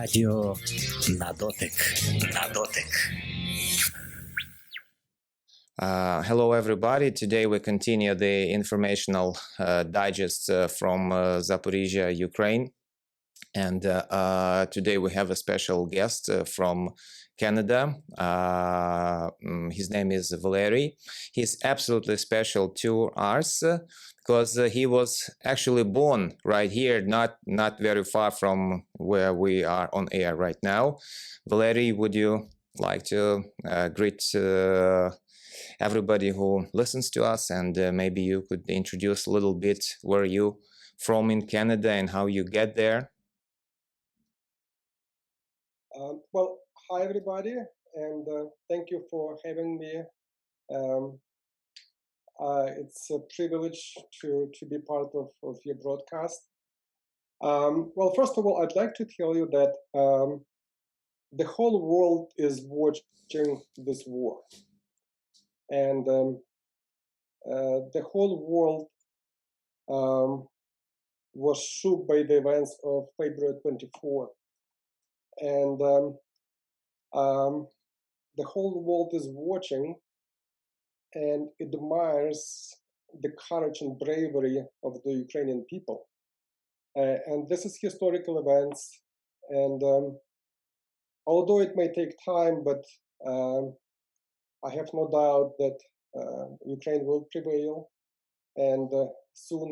Радіо на дотик. На дотик. Hello, everybody. Today we continue the informational digest from Zaporizhia, Ukraine. And today we have a special guest from Canada. His name is Valery. He's absolutely special to us because he was actually born right here, not very far from where we are on air right now. Valery, would you like to greet everybody who listens to us, and maybe you could introduce a little bit where you from in Canada and how you get there? Well, hi everybody, and thank you for having me. It's a privilege to be part of your broadcast. Well, first of all, I'd like to tell you that the whole world is watching this war. And the whole world was shook by the events of February 24th. And the whole world is watching and admires the courage and bravery of the Ukrainian people. And this is historical events. And although it may take time, but I have no doubt that Ukraine will prevail, and soon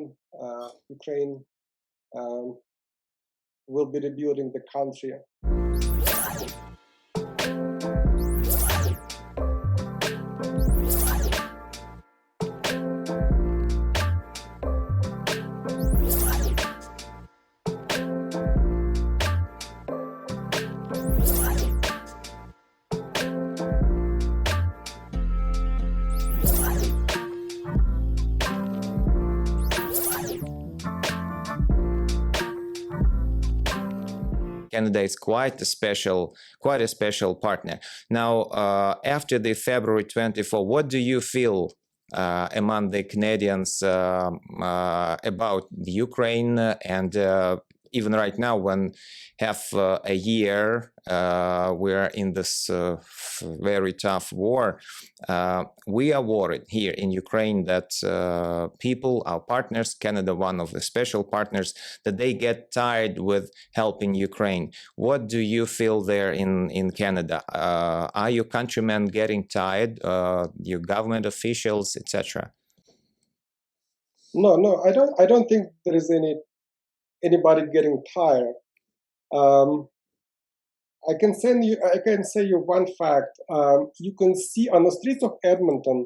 Ukraine will be rebuilding the country. Canada is quite a special partner. Now, after the February 24, what do you feel among the Canadians about the Ukraine, and even right now, when half a year we're in this very tough war, we are worried here in Ukraine that people, our partners, Canada, one of the special partners, that they get tired with helping Ukraine. What do you feel there in Canada? Are your countrymen getting tired? Your government officials, etc.? No, I don't think there is anybody getting tired. I can say you one fact. You can see on the streets of Edmonton,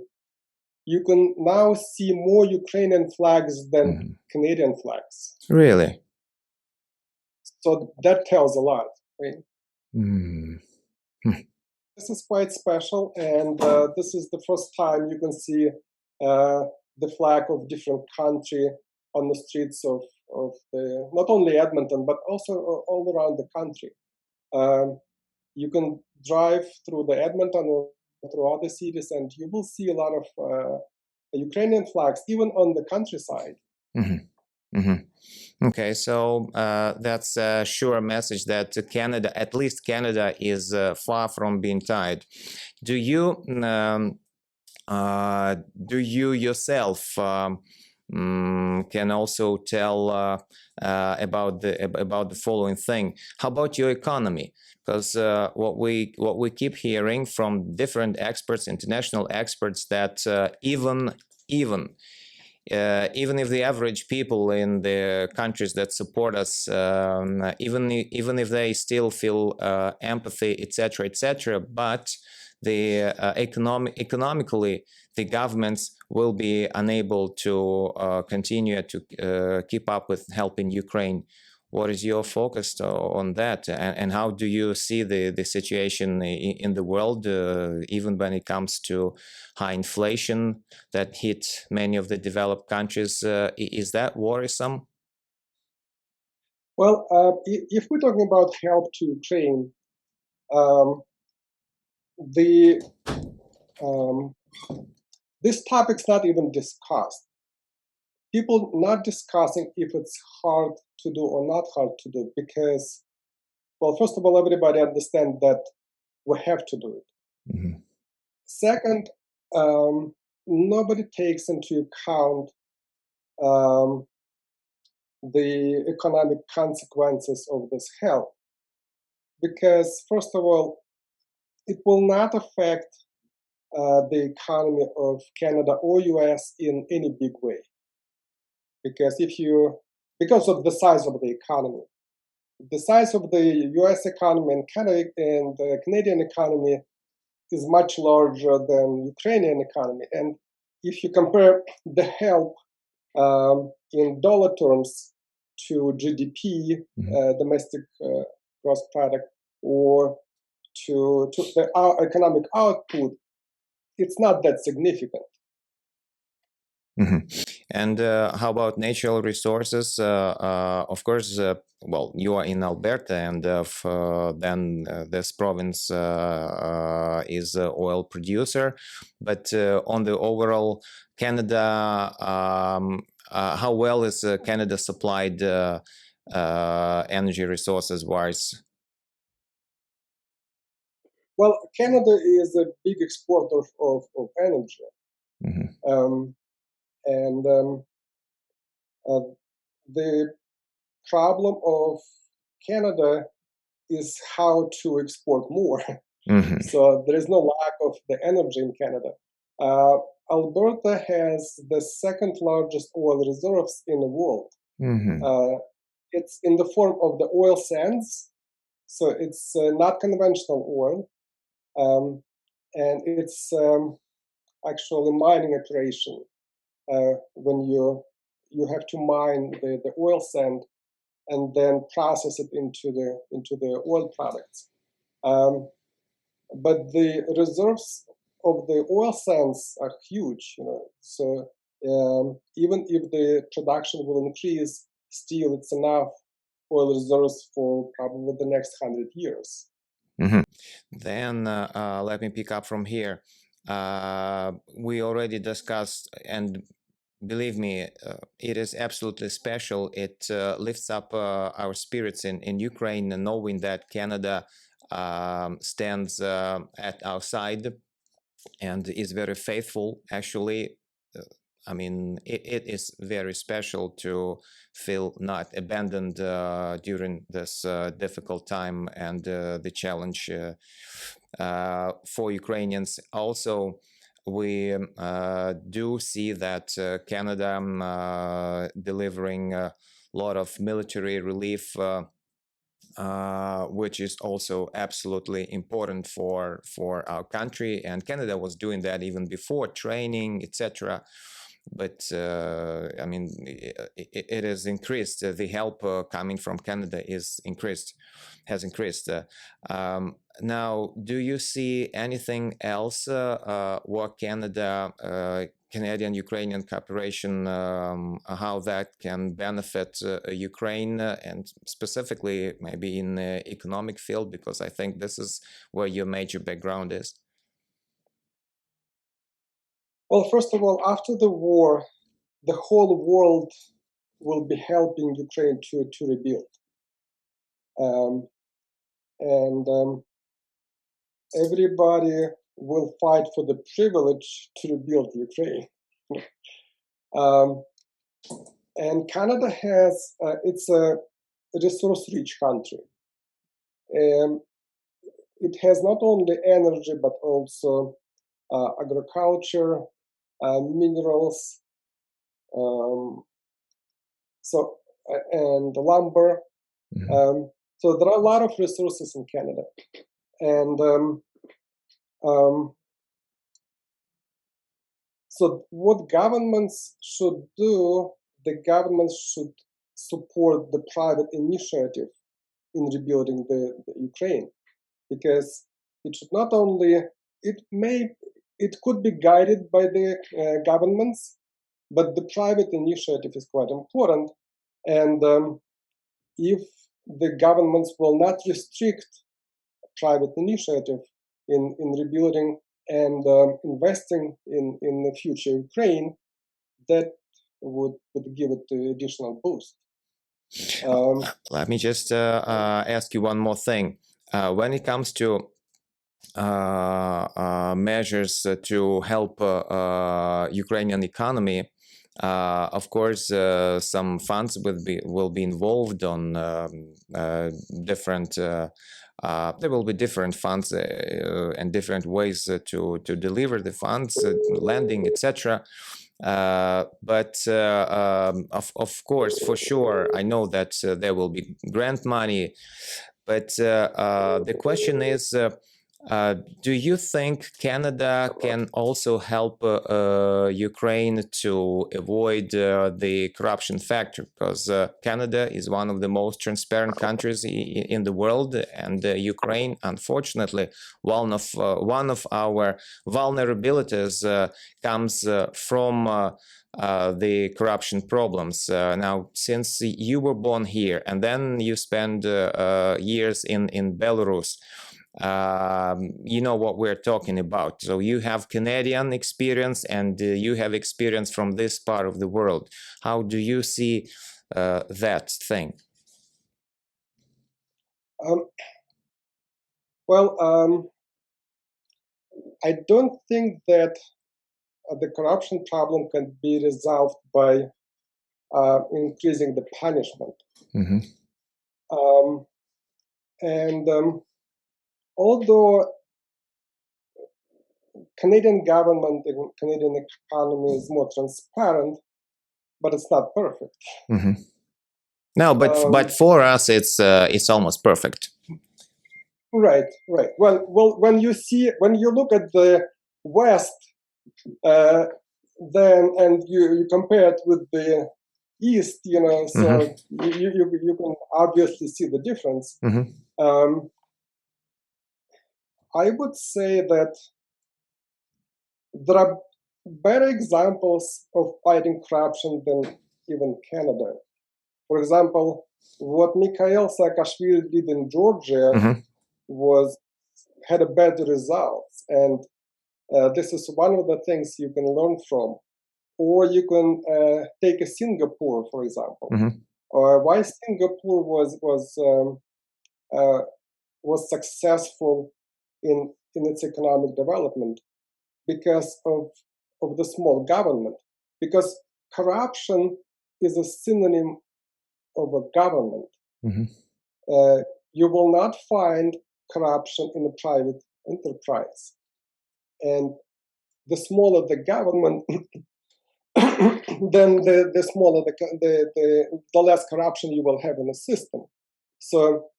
you can now see more Ukrainian flags than Canadian flags. Really? So that tells a lot, right? This is quite special, and this is the first time you can see the flag of different country on the streets of the, not only Edmonton, but also all around the country. You can drive through the Edmonton or through other cities, and you will see a lot of Ukrainian flags, even on the countryside. Okay, so that's a sure message that Canada, at least Canada, is far from being tired. Do you yourself can also tell about the following thing? How about your economy? Because what we keep hearing from different experts, international experts, that even if the average people in the countries that support us, even if they still feel empathy, etc., but the economically, the governments will be unable to continue to keep up with helping Ukraine. What is your focus on that, and how do you see the situation in the world, even when it comes to high inflation that hit many of the developed countries? Is that worrisome? Well, if we're talking about help to Ukraine, this topic's not even discussed. People not discussing if it's hard to do or not hard to do, because Well, first of all, everybody understands that we have to do it. Mhm. Second, nobody takes into account um, the economic consequences of this help. Because, first of all, it will not affect the economy of Canada or US in any big way. Because of the size of the economy. The size of the US economy and the Canadian economy is much larger than Ukrainian economy. And if you compare the help in dollar terms to GDP, domestic gross product, or to our economic output, it's not that significant. Mhm. And how about natural resources? Of course, well, you are in Alberta, and then this province is an oil producer. But on the overall, Canada, how well is Canada supplied energy resources wise? Well, Canada is a big exporter of energy. Mhm. And the problem of Canada is how to export more. Mhm. So there is no lack of the energy in Canada. Alberta has the second largest oil reserves in the world. Mhm. It's in the form of the oil sands, so it's not conventional oil, and it's actually mining operation when you have to mine the oil sand and then process it into the oil products. But the reserves of the oil sands are huge, So even if the production will increase, still it's enough oil reserves for probably the next 100 years. Mhm. Then let me pick up from here. We already discussed, and believe me, it is absolutely special. It lifts up our spirits in Ukraine, knowing that Canada stands at our side and is very faithful. Actually, I mean, it is very special to feel not abandoned during this difficult time and the challenge for Ukrainians. Also, we do see that Canada delivering a lot of military relief, which is also absolutely important for our country. And Canada was doing that even before, training, etc. But I mean, it has increased. The help coming from Canada has increased. Now, do you see anything else what Canadian-Ukrainian cooperation, how that can benefit Ukraine, and specifically maybe in the economic field, because I think this is where your major background is? Well, first of all, after the war, the whole world will be helping Ukraine to rebuild. And everybody will fight for the privilege to rebuild Ukraine. And Canada it's a resource-rich country. It has not only energy, but also agriculture, minerals, and lumber. So there are a lot of resources in Canada. And so what governments should do, the governments should support the private initiative in rebuilding the Ukraine, because it should not only, it could be guided by the governments, but the private initiative is quite important. And if the governments will not restrict private initiative in rebuilding and investing in the future Ukraine, that would give it the additional boost. Let me just ask you one more thing. When it comes to measures to help Ukrainian economy, of course, some funds will be involved on different. There will be different funds and different ways to deliver the funds, lending, etc. Of course, for sure, I know that there will be grant money. But the question is, do you think Canada can also help Ukraine to avoid the corruption factor? Because Canada is one of the most transparent countries in the world, and Ukraine, unfortunately, one of our vulnerabilities comes from the corruption problems. Now, since you were born here and then you spent years in Belarus, you know what we're talking about. So you have Canadian experience and you have experience from this part of the world. How do you see that thing? I don't think that the corruption problem can be resolved by increasing the punishment. Mm-hmm. Although Canadian government and Canadian economy is more transparent, but it's not perfect. Mm-hmm. No, but for us, it's almost perfect. Right. Well, when you look at the West, then and you compare it with the East, so mm-hmm. you can obviously see the difference. Mm-hmm. I would say that there are better examples of fighting corruption than even Canada. For example, what Mikhail Saakashvili did in Georgia mm-hmm. had a better results, and this is one of the things you can learn from. Or you can take Singapore, for example. Mm-hmm. Why Singapore was successful in its economic development? Because of the small government. Because corruption is a synonym of a government. Mm-hmm. You will not find corruption in a private enterprise. And the smaller the government, then the smaller the less corruption you will have in the system. So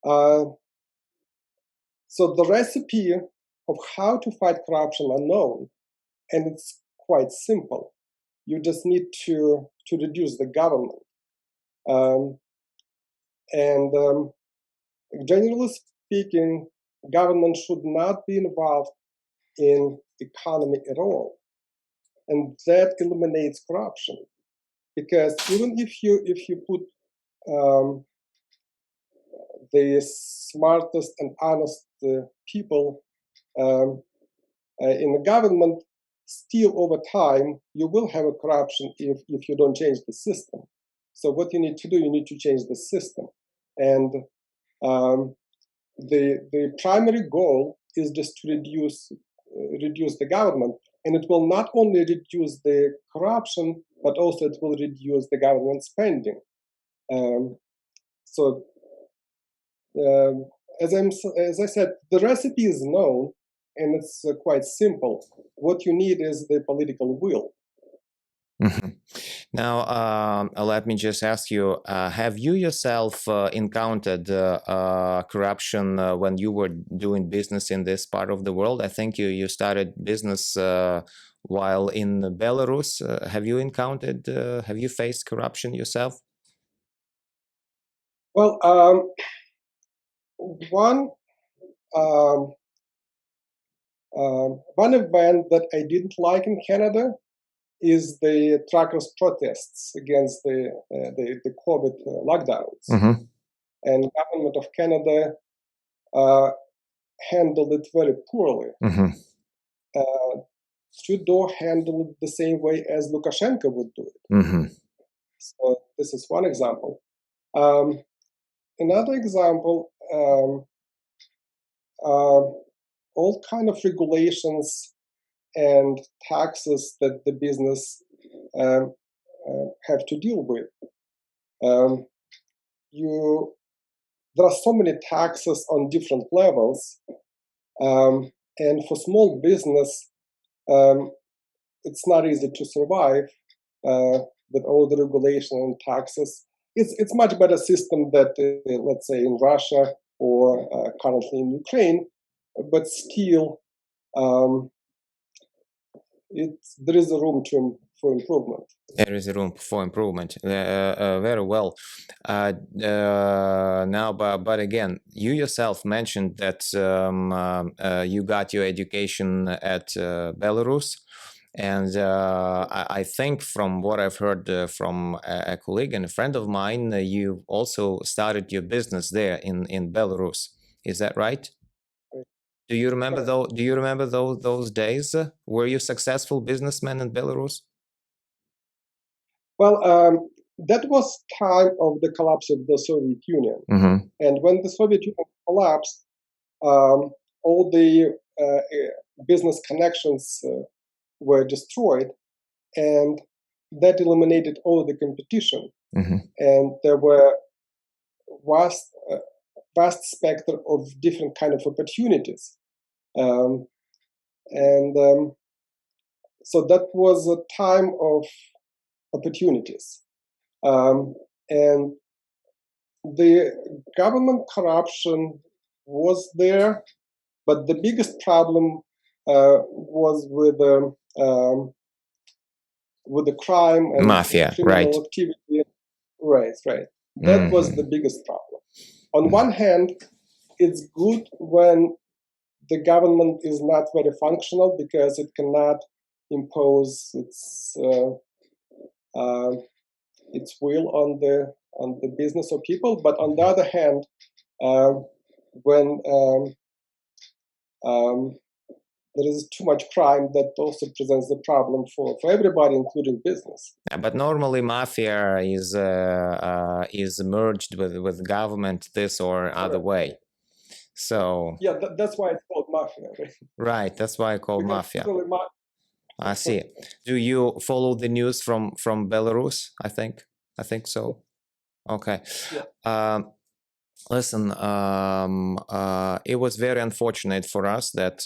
the recipe of how to fight corruption are known, and it's quite simple. You just need to reduce the government. Generally speaking, government should not be involved in economy at all. And that eliminates corruption, because even if you put the smartest and honest people in the government, still over time you will have a corruption if you don't change the system. So what you need to do, you need to change the system, and the primary goal is just to reduce the government. And it will not only reduce the corruption, but also it will reduce the government spending. As I said, the recipe is known, and it's quite simple. What you need is the political will. Mm-hmm. Now, let me just ask you, have you yourself encountered corruption when you were doing business in this part of the world? I think you started business while in Belarus. Have you faced corruption yourself? Well, one event that I didn't like in Canada is the truckers' protests against the COVID lockdowns. Mm-hmm. And the government of Canada handled it very poorly. Mm-hmm. Trudeau handled it the same way as Lukashenko would do it. Mm-hmm. So this is one example. Another example, all kind of regulations and taxes that the business have to deal with. There are so many taxes on different levels, and for small business, it's not easy to survive with all the regulation and taxes. It's much better system that, let's say, in Russia or currently in Ukraine, but still, there is a room for improvement. There is a room for improvement. Very well. Now, but again, you yourself mentioned that you got your education at Belarus. And I think from what I've heard from a colleague and a friend of mine, you also started your business there in Belarus. Is that right? Do you remember those days? Were you a successful businessman in Belarus? Well, that was time of the collapse of the Soviet Union. Mm-hmm. And when the Soviet Union collapsed, all the business connections were destroyed, and that eliminated all the competition. Mm-hmm. And there were vast spectrum of different kind of opportunities. So that was a time of opportunities. And the government corruption was there, but the biggest problem was with the crime and mafia, criminal right? activity. Right. That was the biggest problem. On one hand, it's good when the government is not very functional because it cannot impose its will on the business or people. But on the other hand, when there is too much crime, that also presents the problem for everybody, including business. But normally, mafia is merged with government this or other way. So yeah, that's why it's called mafia, right? Right, that's why I call mafia. Really I see. Do you follow the news from Belarus? I think so. Okay. Yeah. Listen, it was very unfortunate for us that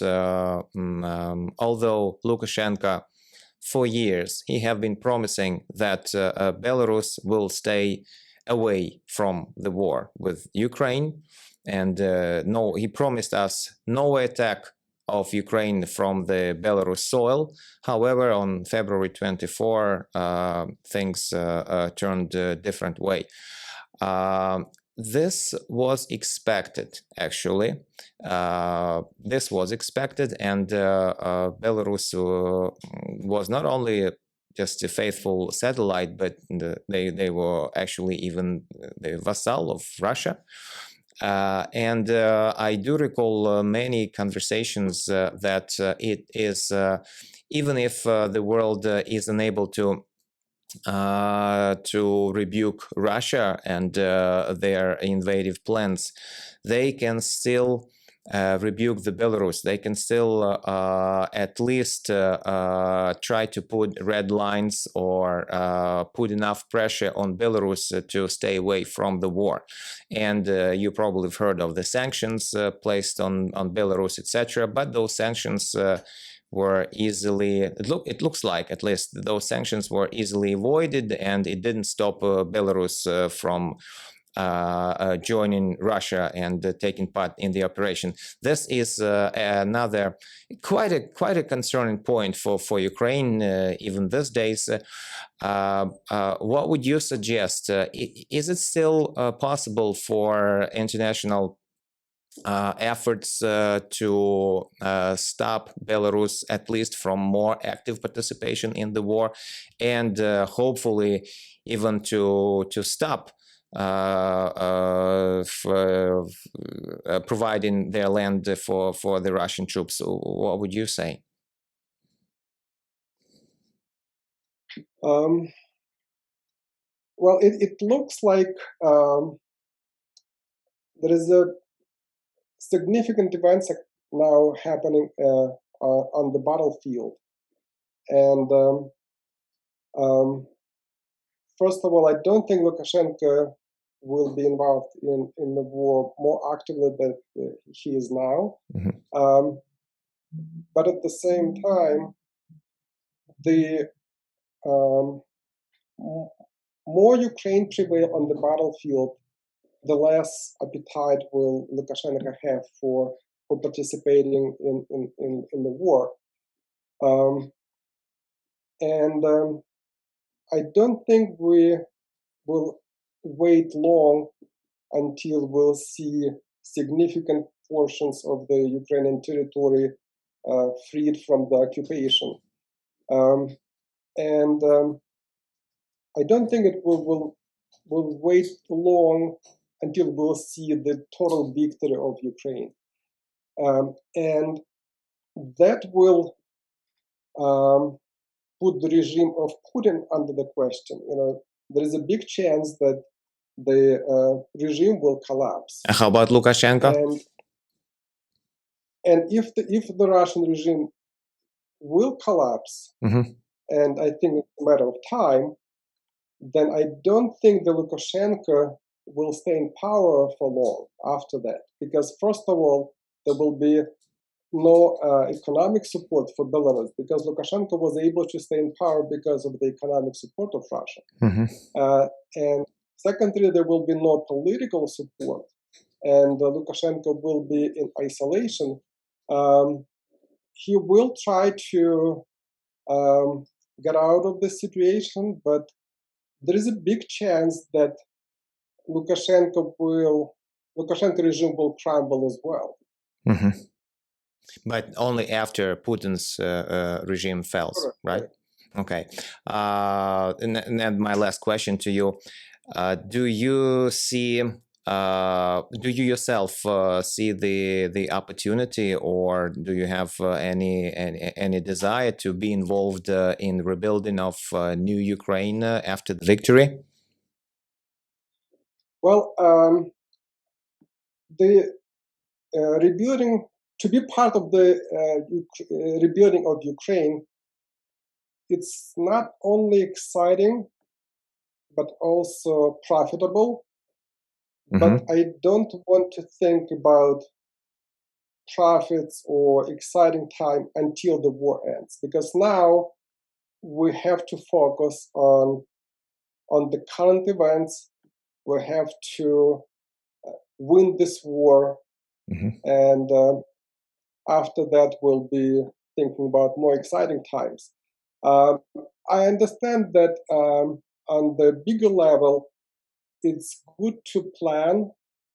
although Lukashenko, for years, he have been promising that Belarus will stay away from the war with Ukraine, and no, he promised us no attack of Ukraine from the Belarus soil. However, on February 24, things turned a different way. This was expected, actually. This was expected, and Belarus was not only just a faithful satellite, but they were actually even the vassal of Russia. And I do recall many conversations that it is, even if the world is unable to rebuke Russia and their invasive plans, they can still rebuke the Belarus. They can still at least try to put red lines or put enough pressure on Belarus to stay away from the war. And you probably have heard of the sanctions placed on Belarus, etc. But those sanctions were easily, it looks like at least those sanctions were easily avoided, and it didn't stop Belarus from joining Russia and taking part in the operation. This is another quite a concerning point for Ukraine even these days. What would you suggest? Is it still possible for international efforts to stop Belarus at least from more active participation in the war, and hopefully even to stop providing their land for the Russian troops? What would you say? Well, it looks like there is a significant events now happening on the battlefield, and first of all, I don't think Lukashenko will be involved in the war more actively than he is now. Mhm. But at the same time, the more Ukraine prevail on the battlefield, the less appetite will Lukashenko have for participating in the war. And I don't think we will wait long until we'll see significant portions of the Ukrainian territory freed from the occupation. And I don't think it will wait long until we'll see the total victory of Ukraine. And that will put the regime of Putin under the question. There is a big chance that the regime will collapse. How about Lukashenko? And if the Russian regime will collapse, and I think it's a matter of time, then I don't think the Lukashenko will stay in power for long after that. Because first of all, there will be no economic support for Belarus, because Lukashenko was able to stay in power because of the economic support of Russia. And secondly, there will be no political support, and Lukashenko will be in isolation. He will try to get out of the situation, but there is a big chance that Lukashenko regime will crumble as well. But only after Putin's regime falls, Correct, right? right. Okay. And my last question to you: do you see? Do you yourself see the opportunity, or do you have any desire to be involved in rebuilding of new Ukraine after the victory? Well, the rebuilding, to be part of the rebuilding of Ukraine, it's not only exciting, but also profitable. But I don't want to think about profits or exciting time until the war ends, because now we have to focus on the current events. We have to win this war, and after that we'll be thinking about more exciting times. I understand that on the bigger level, it's good to plan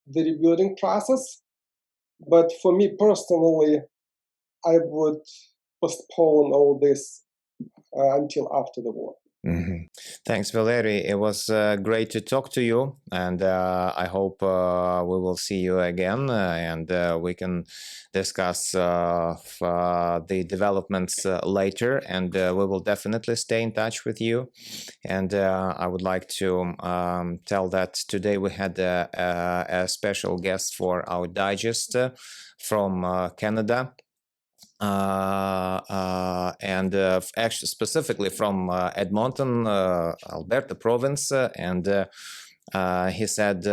the rebuilding process, but for me personally, I would postpone all this until after the war. Thanks, Valery. It was great to talk to you, and I hope we will see you again, and we can discuss the developments later, and we will definitely stay in touch with you. And I would like to tell that today we had a special guest for our digest from Canada. And actually specifically from Edmonton, Alberta province, and he said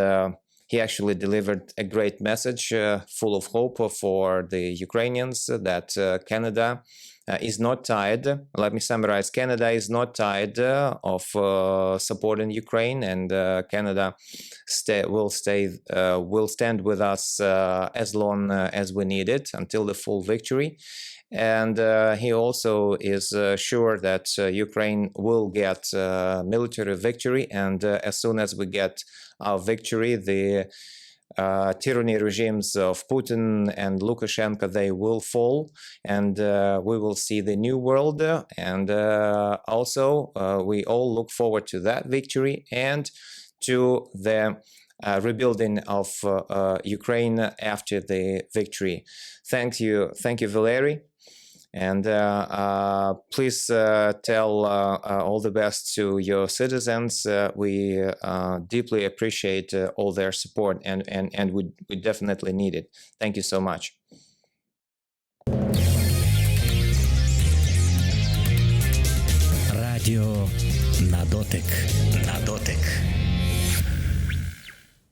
he actually delivered a great message full of hope for the Ukrainians that Canada is not tired. Let me summarize. Canada is not tired of supporting Ukraine, and Canada will stand with us as long as we need it until the full victory. And he also is sure that Ukraine will get military victory, and as soon as we get our victory, the tyranny regimes of Putin and Lukashenko, they will fall, and we will see the new world. And also, we all look forward to that victory and to the rebuilding of Ukraine after the victory. Thank you, Valery. And please tell all the best to your citizens. We deeply appreciate all their support, and we definitely need it. Thank you so much. Радіо на дотик. На дотик.